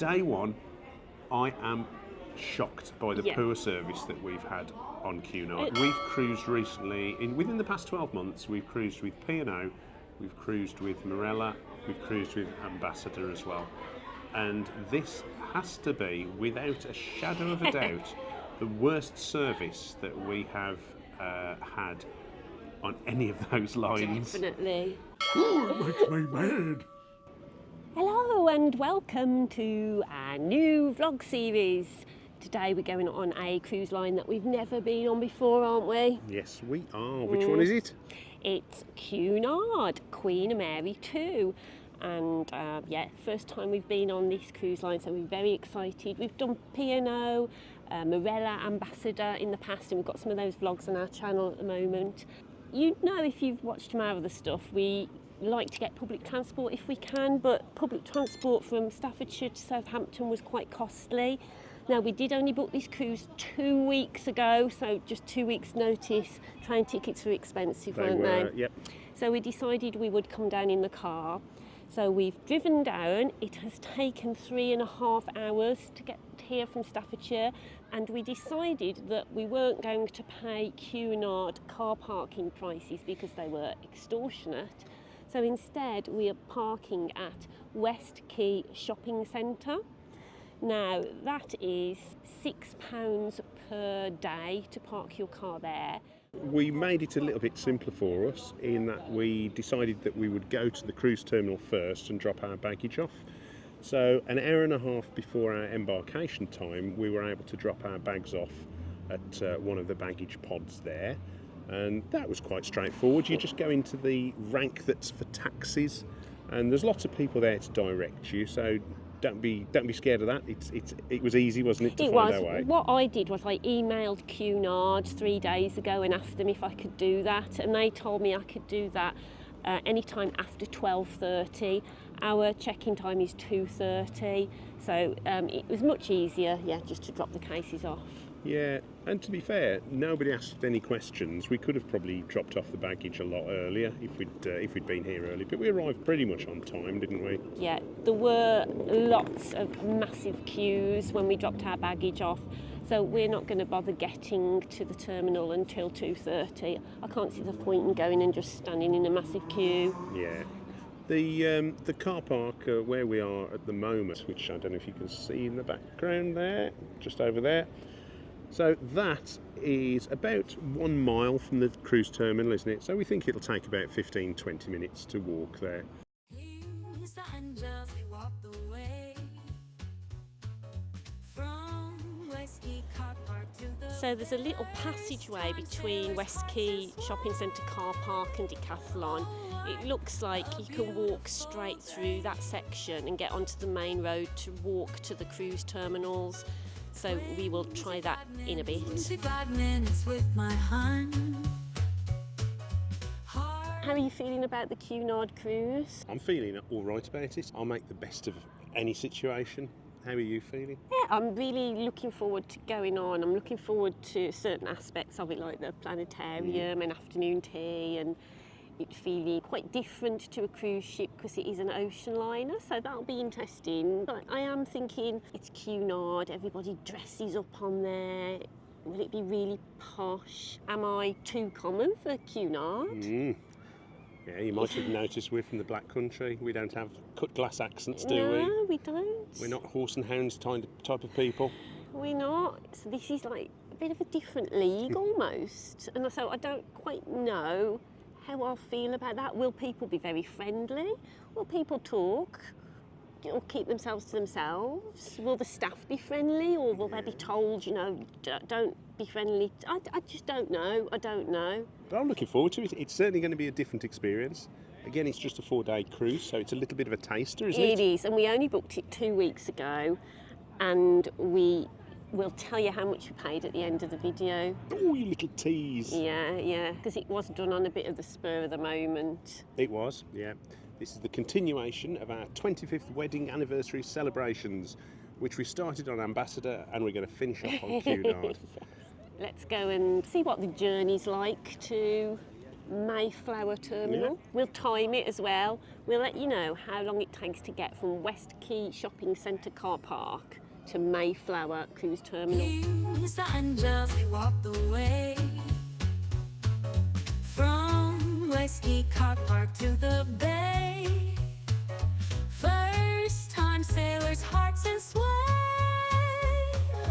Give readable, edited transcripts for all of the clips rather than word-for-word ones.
Day one, I am shocked by the poor service that we've had on CUNARD. We've cruised recently, within the past 12 months, we've cruised with P&O, we've cruised with Marella, we've cruised with Ambassador as well. And this has to be, without a shadow of a doubt, the worst service that we have had on any of those lines. Definitely. Ooh, it makes me mad. Hello and welcome to our new vlog series. Today we're going on a cruise line that we've never been on before, aren't we? Yes, we are. Which one is it? It's CUNARD Queen Mary 2. And first time we've been on this cruise line, so we're very excited. We've done P&O, Marella, Ambassador in the past, and we've got some of those vlogs on our channel at the moment. You know, if you've watched our other stuff, we like to get public transport if we can, but public transport from Staffordshire to Southampton was quite costly. Now, we did only book this cruise 2 weeks ago, so just 2 weeks notice. Train tickets were expensive, weren't they? Yep. So we decided we would come down in the car. So we've driven down. It has taken 3.5 hours to get here from Staffordshire, and we decided that we weren't going to pay CUNARD car parking prices because they were extortionate. So instead we are parking at West Quay Shopping Centre. Now that is £6 per day to park your car there. We made it a little bit simpler for us in that we decided that we would go to the cruise terminal first and drop our baggage off. So an hour and a half before our embarkation time, we were able to drop our bags off at one of the baggage pods there. And that was quite straightforward. You just go into the rank that's for taxis, and there's lots of people there to direct you, so don't be scared of that. It was easy, wasn't it, to find our way? What I did was I emailed CUNARD 3 days ago and asked them if I could do that, and they told me I could do that anytime after 12:30. Our check-in time is 2:30, so it was much easier, just to drop the cases off. Yeah, and to be fair, nobody asked any questions. We could have probably dropped off the baggage a lot earlier if we'd been here early, but we arrived pretty much on time, didn't we? Yeah, there were lots of massive queues when we dropped our baggage off, so we're not going to bother getting to the terminal until 2:30. I can't see the point in going and just standing in a massive queue. Yeah. The car park where we are at the moment, which I don't know if you can see in the background there, just over there. So that is about 1 mile from the cruise terminal, isn't it? So we think it'll take about 15-20 minutes to walk there. So there's a little passageway between West Quay Shopping Centre car park and Decathlon. It looks like you can walk straight through that section and get onto the main road to walk to the cruise terminals. So we will try that in a bit. How are you feeling about the CUNARD cruise? I'm feeling all right about it. I'll make the best of any situation. How are you feeling? Yeah, I'm really looking forward to going on. I'm looking forward to certain aspects of it, like the planetarium and afternoon tea, and it feeling quite different to a cruise ship because it is an ocean liner, so that'll be interesting. But I am thinking it's CUNARD, everybody dresses up on there. Will it be really posh? Am I too common for CUNARD? Yeah, you might have noticed we're from the Black Country. We don't have cut glass accents, do we? No, we don't. We're not horse and hounds type of people. We're not. So this is like a bit of a different league almost. And so I don't quite know how I'll feel about that. Will people be very friendly? Will people talk or keep themselves to themselves? Will the staff be friendly, or will they be told, don't be friendly? I just don't know. I don't know. But I'm looking forward to it. It's certainly going to be a different experience. Again, it's just a 4-day cruise, so it's a little bit of a taster, isn't it? It is, and we only booked it 2 weeks ago, and we will tell you how much we paid at the end of the video. Oh, you little tease. Yeah, because it was done on a bit of the spur of the moment. It was, yeah. This is the continuation of our 25th wedding anniversary celebrations, which we started on Ambassador, and we're going to finish off on CUNARD. Let's go and see what the journey's like to Mayflower terminal. Yeah. We'll time it as well. We'll let you know how long it takes to get from West Quay Shopping Centre car park to Mayflower Cruise Terminal. And just walked away from West Quay car park to the bay. First time sailors' hearts and sway.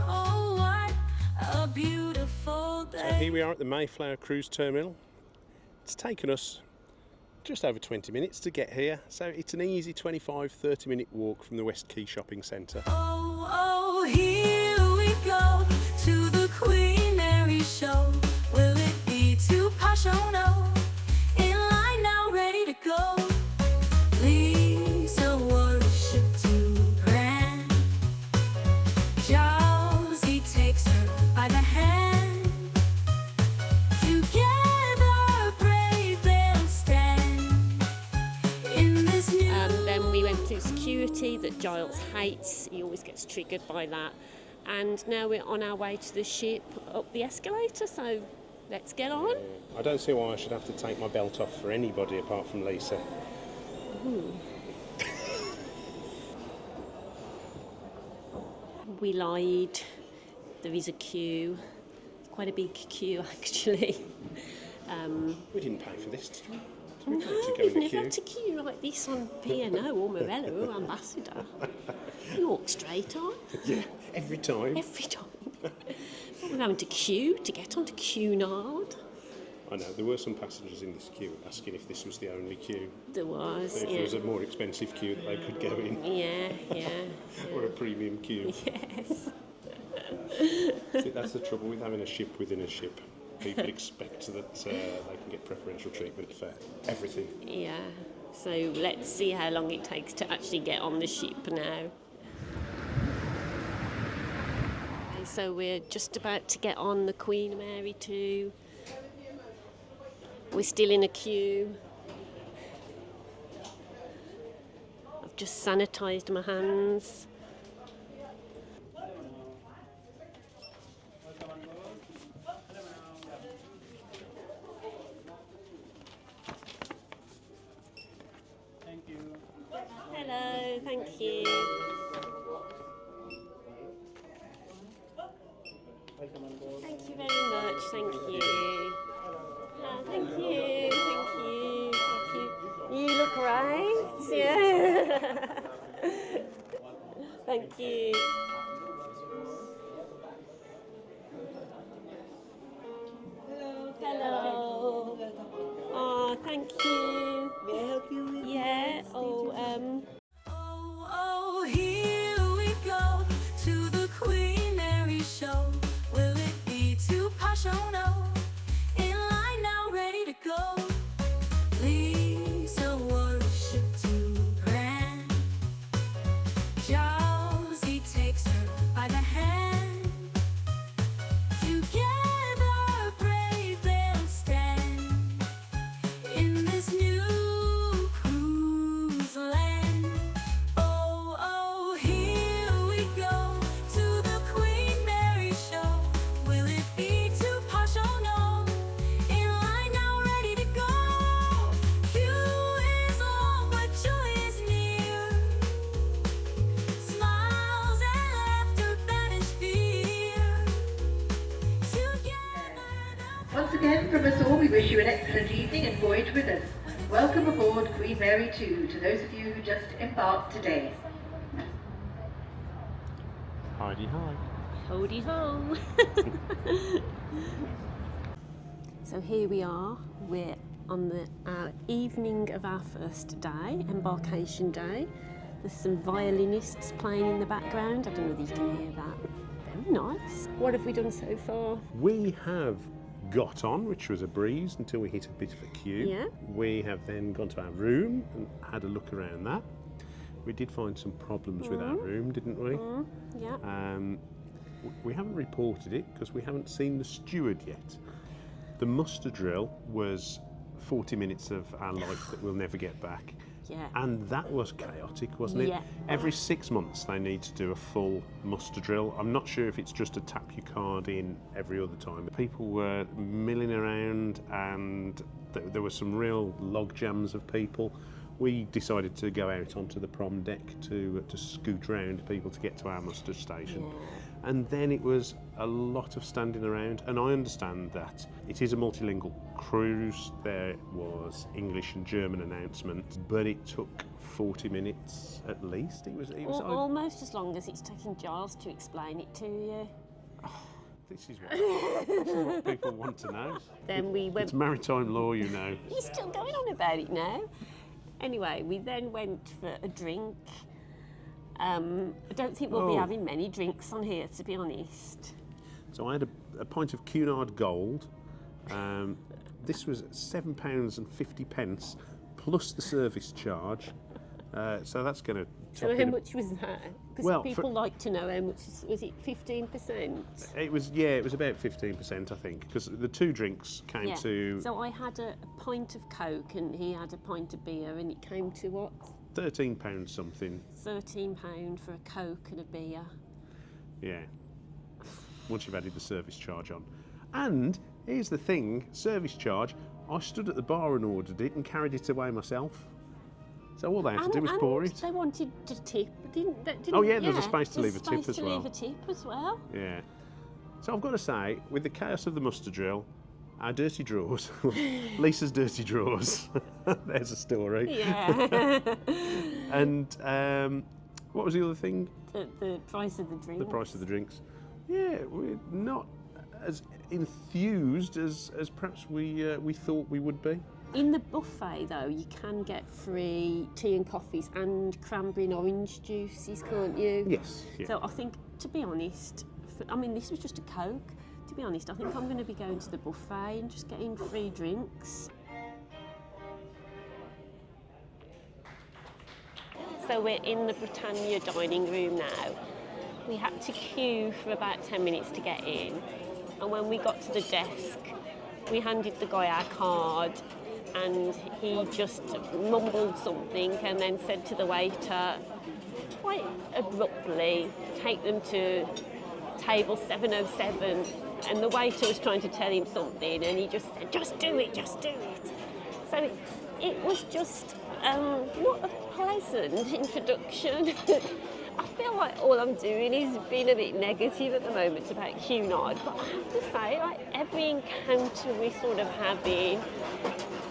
Oh, what a beautiful day. So here we are at the Mayflower Cruise Terminal. It's taken us just over 20 minutes to get here, so it's an easy 25-30 minute walk from the West Quay Shopping Centre. Oh, here we go to the Queen Mary show. Will it be too posh? Oh no. In line now, ready to go. Lisa worship to grand. Josie takes her by the hand. Together brave they'll stand. In this new Then we went through security that Giles hates. He always gets triggered by that. And now we're on our way to the ship up the escalator, so let's get on. I don't see why I should have to take my belt off for anybody apart from Lisa. We lied. There is a queue. Quite a big queue, actually. We didn't pay for this, did we? No, we've never had to queue like this on P&O or Morella or Ambassador. You walk straight on. Yeah, every time. Every time. We're having to queue to get onto CUNARD. I know, there were some passengers in this queue asking if this was the only queue. There was, If there was a more expensive queue that they could go in, Yeah. or a premium queue. Yes. See, that's the trouble with having a ship within a ship. People expect that they can get preferential treatment for everything. Yeah. So let's see how long it takes to actually get on the ship now. Okay, so we're just about to get on the Queen Mary 2. We're still in a queue. I've just sanitised my hands. Hello, thank you. Thank you very much, thank you. Thank you. You look right, yeah. Thank you. Hello. Oh, thank you. May I help you with Yeah, Oh, here we go to the Queen Mary show. Will it be too posh? Oh no. In line now, ready to go. Lisa worship to grand. Josie takes her by the hand. Together brave they'll stand. In this new cruise land. Oh, here we go to the Queen Mary show. Will it be too posh? Oh no. In line now, ready to go. Queue is long, but joy is near. Smiles and laughter banish fear. Together they'll Once again, from us all, we wish you an excellent evening and voyage with us. Welcome aboard Queen Mary 2 to those of you who just embarked today. Heidi hi. Hody ho. So here we are. We're on our evening of our first day, embarkation day. There's some violinists playing in the background. I don't know if you can hear that. Very nice. What have we done so far? We have got on, which was a breeze until we hit a bit of a queue. Yeah. We have then gone to our room and had a look around that. We did find some problems with our room, didn't we? Yeah. We haven't reported it because we haven't seen the steward yet. The muster drill was 40 minutes of our life that we'll never get back. yeah. And that was chaotic, wasn't it? Yeah. Every 6 months they need to do a full muster drill. I'm not sure if it's just to tap your card in every other time. People were milling around and there were some real log jams of people. We decided to go out onto the prom deck to scoot round people to get to our muster station. Yeah. And then it was a lot of standing around, and I understand that it is a multilingual cruise. There was English and German announcements, but it took 40 minutes at least. It was almost as long as it's taken Giles to explain it to you. This is what people want to know. Then we went. It's maritime law, you know. He's still going on about it now. Anyway, we then went for a drink. I don't think we'll be having many drinks on here, to be honest. So I had a pint of CUNARD Gold. This was £7.50 plus the service charge. So that's going to. So how much was that? Because people like to know how much. Was it 15%? It was about 15%, I think, because the two drinks came to. So I had a pint of Coke and he had a pint of beer, and it came to what? £13 something. £13 for a Coke and a beer. Yeah. Once you've added the service charge on. And here's the thing, service charge, I stood at the bar and ordered it and carried it away myself. So all they had to do was pour it. They wanted to tip, didn't they? Oh yeah, there was a space to leave a tip as well. Leave a tip as well. Yeah. So I've got to say, with the chaos of the muster drill, our dirty drawers, Lisa's dirty drawers, there's a story. Yeah. And what was the other thing? The price of the drinks. The price of the drinks. Yeah, we're not as enthused as perhaps we thought we would be. In the buffet, though, you can get free tea and coffees and cranberry and orange juices, can't you? Yes. Yeah. So I think, to be honest, this was just a Coke. To be honest, I think I'm going to be going to the buffet and just getting free drinks. So we're in the Britannia dining room now. We had to queue for about 10 minutes to get in. And when we got to the desk, we handed the guy our card, and he just mumbled something and then said to the waiter, quite abruptly, take them to table 707. And the waiter was trying to tell him something, and he just said, just do it, just do it. So it was just not a pleasant introduction. I feel like all I'm doing is being a bit negative at the moment about Cunard, but I have to say, like, every encounter we're sort of having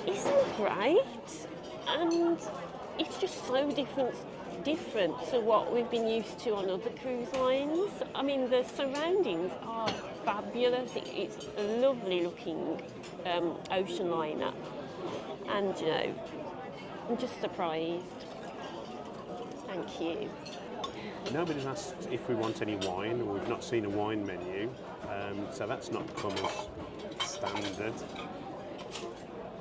isn't great, and it's just so different to what we've been used to on other cruise lines. I mean, the surroundings are fabulous. It's a lovely looking ocean liner, and you know, I'm just surprised. Thank you. Nobody's asked if we want any wine, or we've not seen a wine menu, so that's not come as standard.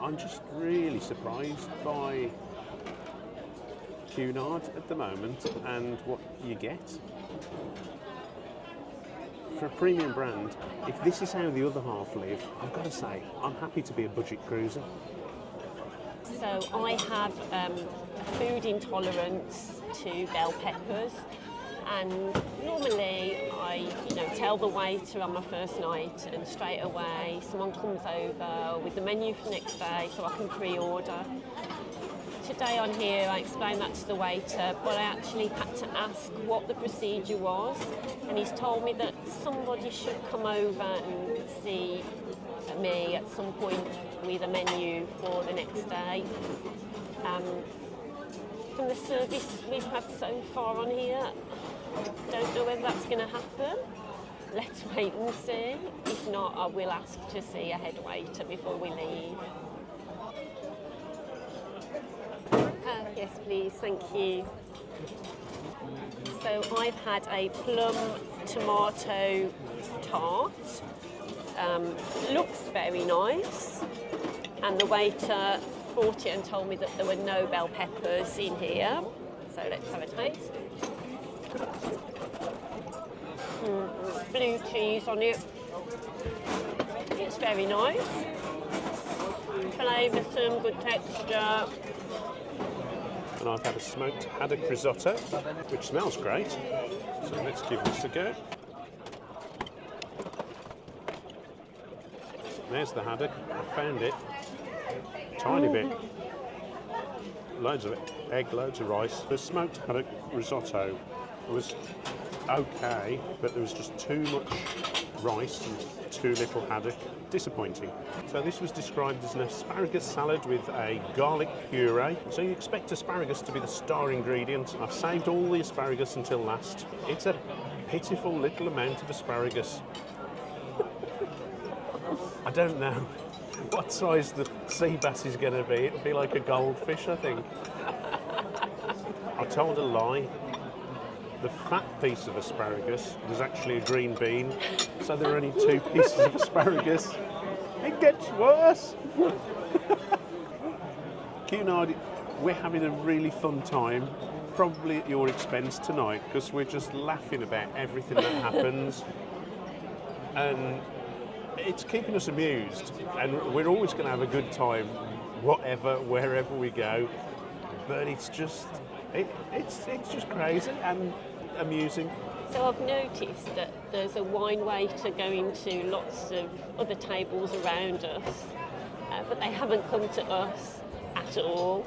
I'm just really surprised by Cunard at the moment and what you get. For a premium brand, if this is how the other half live, I've got to say, I'm happy to be a budget cruiser. So I have a food intolerance to bell peppers, and normally I tell the waiter on my first night, and straight away someone comes over with the menu for the next day so I can pre-order. Today on here I explained that to the waiter, but I actually had to ask what the procedure was, and he's told me that somebody should come over and see me at some point with a menu for the next day. From the service we've had so far on here, don't know whether that's going to happen. Let's wait and see. If not, I will ask to see a head waiter before we leave. Yes, please, thank you. So I've had a plum tomato tart. Looks very nice, and the waiter brought it and told me that there were no bell peppers in here. So let's have a taste. Blue cheese on it. It's very nice. Flavoursome, good texture. and I've had a smoked haddock risotto, which smells great. So let's give this a go. There's the haddock. I found it. Tiny bit. Loads of egg, loads of rice. The smoked haddock risotto was okay, but there was just too much rice and too little haddock. Disappointing. So this was described as an asparagus salad with a garlic puree. So you expect asparagus to be the star ingredient. I've saved all the asparagus until last. It's a pitiful little amount of asparagus. I don't know what size the sea bass is going to be. It'll be like a goldfish, I think. I told a lie. The fat piece of asparagus was actually a green bean, so there are only 2 pieces of asparagus. It gets worse. CUNARD, we're having a really fun time, probably at your expense tonight, because we're just laughing about everything that happens. And it's keeping us amused, and we're always going to have a good time, whatever, wherever we go. But it's just, it's just crazy and amusing. So I've noticed that there's a wine waiter going to lots of other tables around us, but they haven't come to us at all.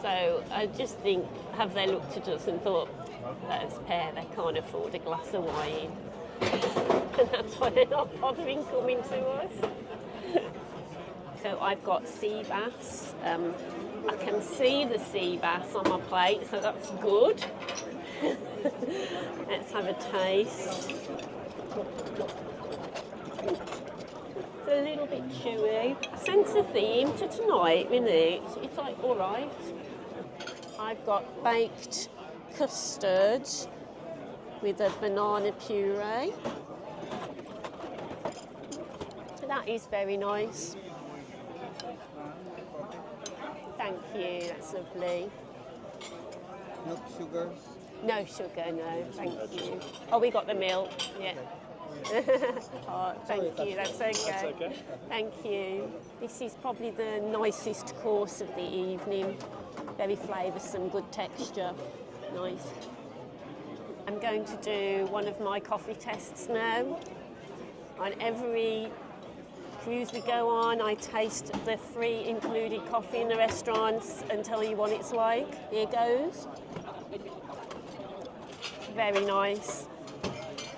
So I just think, have they looked at us and thought, those pair, they can't afford a glass of wine. And that's why they're not bothering coming to us. So I've got sea bass. I can see the sea bass on my plate, so that's good. Let's have a taste. It's a little bit chewy. I sense a theme to tonight, really. It's like all right. I've got baked custard with a banana puree. That is very nice. Thank you, that's lovely. No sugar? No sugar, no, thank you. Oh, we got the milk, yeah. Oh, thank you, that's okay. That's okay. Thank you. This is probably the nicest course of the evening. Very flavoursome, good texture, nice. I'm going to do one of my coffee tests now. On every cruise we go on, I taste the free included coffee in the restaurants and tell you what it's like. Here goes. Very nice.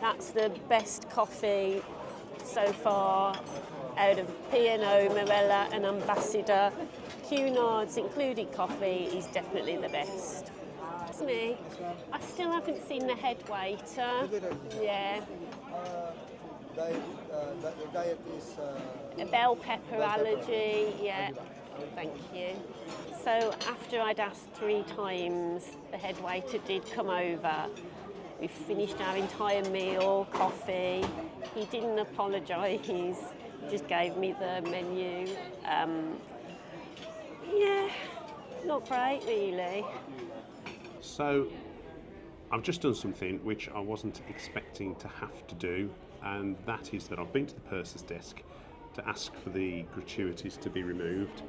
That's the best coffee so far out of P&O, Morella and Ambassador. CUNARD's included coffee is definitely the best. That's me. I still haven't seen the head waiter. Yeah. Your diet is... A bell pepper allergy, yeah. Thank you. So after I'd asked 3 times, the head waiter did come over. We finished our entire meal, coffee. He didn't apologise, he just gave me the menu. Yeah, not great really. So I've just done something which I wasn't expecting to have to do, and that is that I've been to the purser's desk to ask for the gratuities to be removed.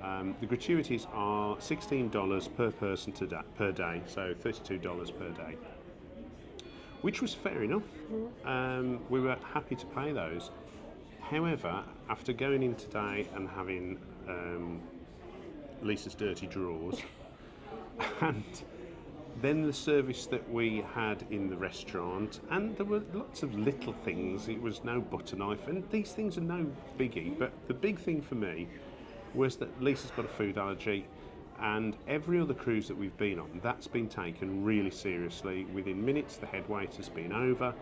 The gratuities are $16 per person per day, so $32 per day, which was fair enough. We were happy to pay those. However, after going in today and having Lisa's dirty drawers and then the service that we had in the restaurant, and there were lots of little things. It was no butter knife, and these things are no biggie, but the big thing for me was that Lisa's got a food allergy, and every other cruise that we've been on, that's been taken really seriously. Within minutes, the head waiter's been over.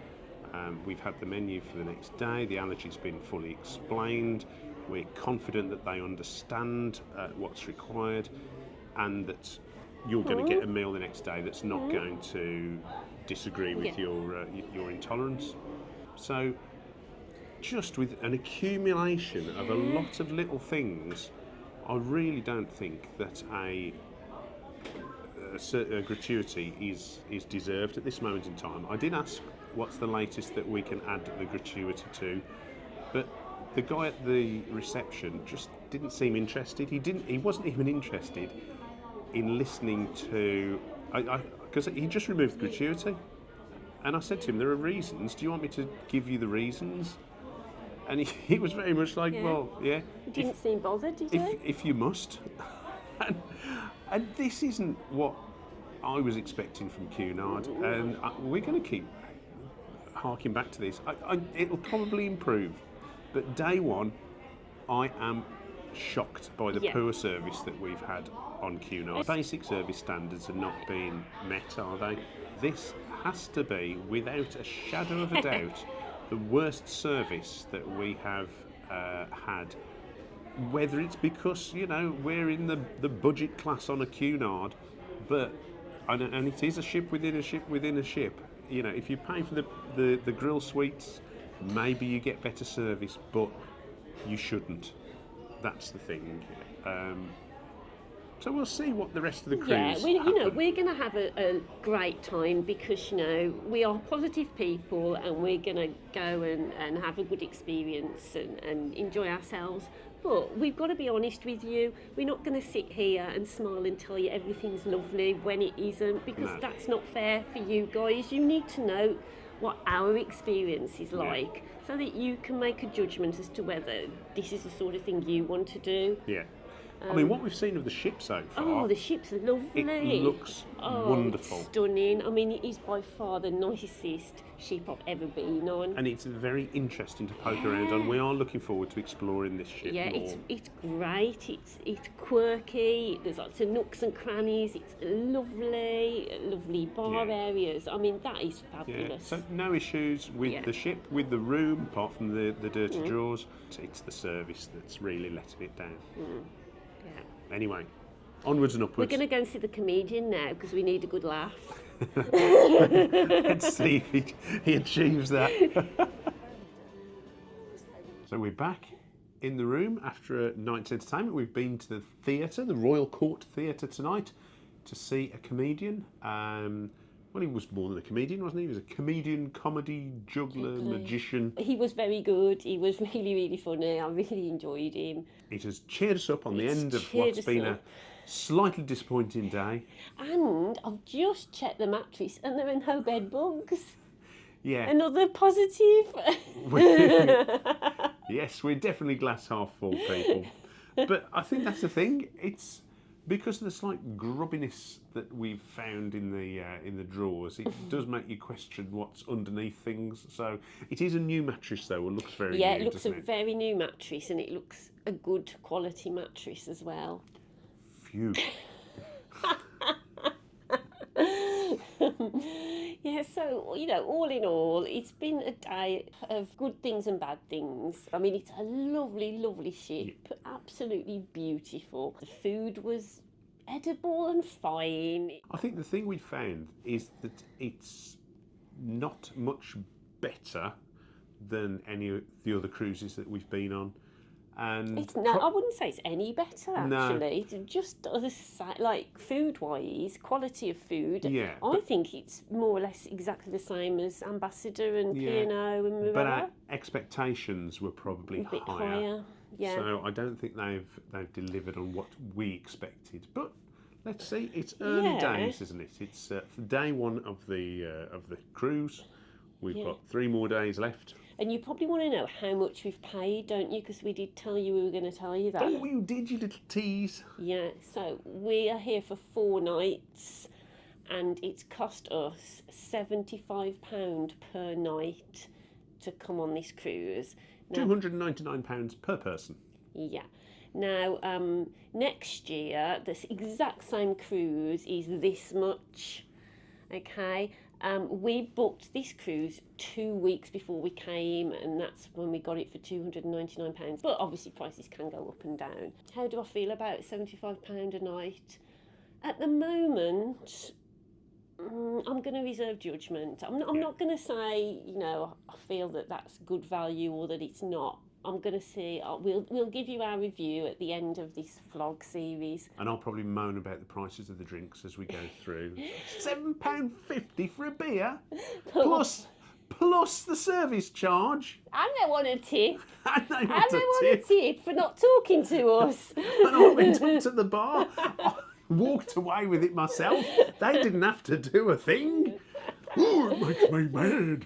We've had the menu for the next day. The allergy's been fully explained. We're confident that they understand what's required, and that you're going to get a meal the next day that's not going to disagree with your intolerance. So just with an accumulation of a lot of little things, I really don't think that a gratuity is deserved at this moment in time. I did ask what's the latest that we can add the gratuity to, but the guy at the reception just didn't seem interested. He wasn't even interested. in listening to, because he just removed the gratuity, and I said to him, there are reasons. Do you want me to give you the reasons? And he was very much like, Yeah. well, yeah. You didn't seem bothered, did you? If you must. and this isn't what I was expecting from CUNARD, and we're going to keep harking back to this. It'll probably improve, but day one, I am shocked by the poor service that we've had on CUNARD. Basic service standards are not being met, are they? This has to be, without a shadow of a doubt, the worst service that we have had. Whether it's because, you know, we're in the budget class on a CUNARD, but and it is a ship within a ship within a ship. You know, if you pay for the grill suites, maybe you get better service, but you shouldn't. That's the thing. So we'll see what the rest of the cruise. Yeah, we're going to have a great time because, you know, we are positive people and we're going to go and have a good experience and enjoy ourselves. But we've got to be honest with you. We're not going to sit here and smile and tell you everything's lovely when it isn't, because that's not fair for you guys. You need to know what our experience is like so that you can make a judgment as to whether this is the sort of thing you want to do. Yeah. I mean, what we've seen of the ship so far... Oh, the ship's lovely. It looks wonderful. It's stunning. I mean, it is by far the nicest ship I've ever been on. And it's very interesting to poke around on. We are looking forward to exploring this ship more. It's great. It's quirky. There's lots of nooks and crannies. It's lovely bar areas. I mean, that is fabulous. Yeah. So no issues with the ship, with the room, apart from the dirty drawers. It's the service that's really letting it down. Yeah. Anyway, onwards and We're upwards. going to go and see the comedian now because we need a good laugh. Let's see if he achieves that. So we're back in the room after a night's entertainment. We've been to the theatre, the Royal Court Theatre tonight, to see a comedian. Well, he was more than a comedian, wasn't he? He was a comedian, comedy, juggler, magician. He was very good. He was really, really funny. I really enjoyed him. It has cheered us up on the end of what's been a slightly disappointing day. And I've just checked the mattress and there are no bed bugs. Yeah. Another positive. Yes, we're definitely glass half full people. But I think that's the thing. It's because of the slight grubbiness that we've found in the drawers. It does make you question what's underneath things. So it is a new mattress, though. It looks very new. Yeah, it looks a very new mattress, and it looks a good quality mattress as well. Phew. Yeah, so, you know, all in all, it's been a day of good things and bad things. I mean, it's a lovely, lovely ship, absolutely beautiful. The food was edible and fine. I think the thing we found is that it's not much better than any of the other cruises that we've been on. And I wouldn't say it's any better, actually. No. It's just like food-wise, quality of food. Yeah, I think it's more or less exactly the same as Ambassador and P&O and Marella. But our expectations were probably a bit higher. Yeah. So I don't think they've delivered on what we expected. But let's see. It's early days, isn't it? It's day one of the cruise. We've got 3 more days left. And you probably want to know how much we've paid, don't you? Because we did tell you we were going to tell you that. Oh, you did, you little tease. Yeah, so we are here for 4 nights and it's cost us £75 per night to come on this cruise. Now, £299 per person. Yeah. Now, next year, this exact same cruise is this much, okay? We booked this cruise 2 weeks before we came, and that's when we got it for £299. But obviously prices can go up and down. How do I feel about £75 a night? At the moment, I'm going to reserve judgment. I'm not going to say, you know, I feel that that's good value or that it's not. I'm going to say we'll give you our review at the end of this vlog series. And I'll probably moan about the prices of the drinks as we go through. £7.50 for a beer, plus the service charge. And they want a tip. And they want a tip for not talking to us. And I went up to the bar. walked away with it myself. They didn't have to do a thing. Oh, it makes me mad.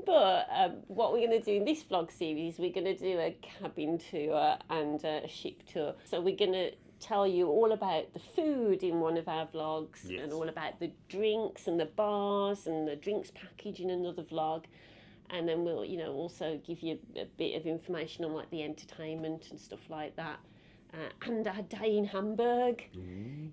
But what we're going to do in this vlog series, we're going to do a cabin tour and a ship tour. So we're going to tell you all about the food in one of our vlogs, Yes. and all about the drinks and the bars and the drinks package in another vlog. And then we'll, also give you a bit of information on like the entertainment and stuff like that. And our day in Hamburg.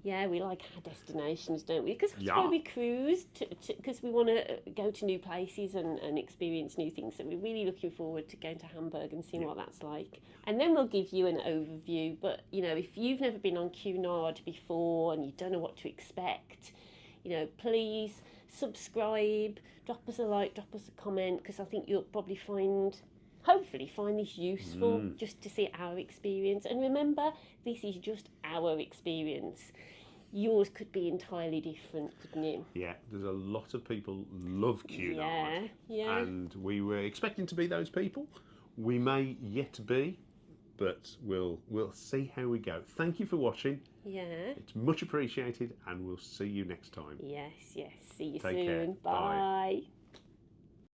Yeah, we like our destinations, don't we? Because that's why we cruise, because we want to go to new places and experience new things. So we're really looking forward to going to Hamburg and seeing what that's like. And then we'll give you an overview. But, if you've never been on CUNARD before and you don't know what to expect, please subscribe, drop us a like, drop us a comment, because I think you'll probably hopefully find this useful, just to see our experience. And remember, this is just our experience. Yours could be entirely different, couldn't it? Yeah, there's a lot of people love CUNARD. Yeah. And we were expecting to be those people. We may yet be, but we'll see how we go. Thank you for watching. Yeah. It's much appreciated, and we'll see you next time. Yes. See you Take care. soon. Bye. Bye.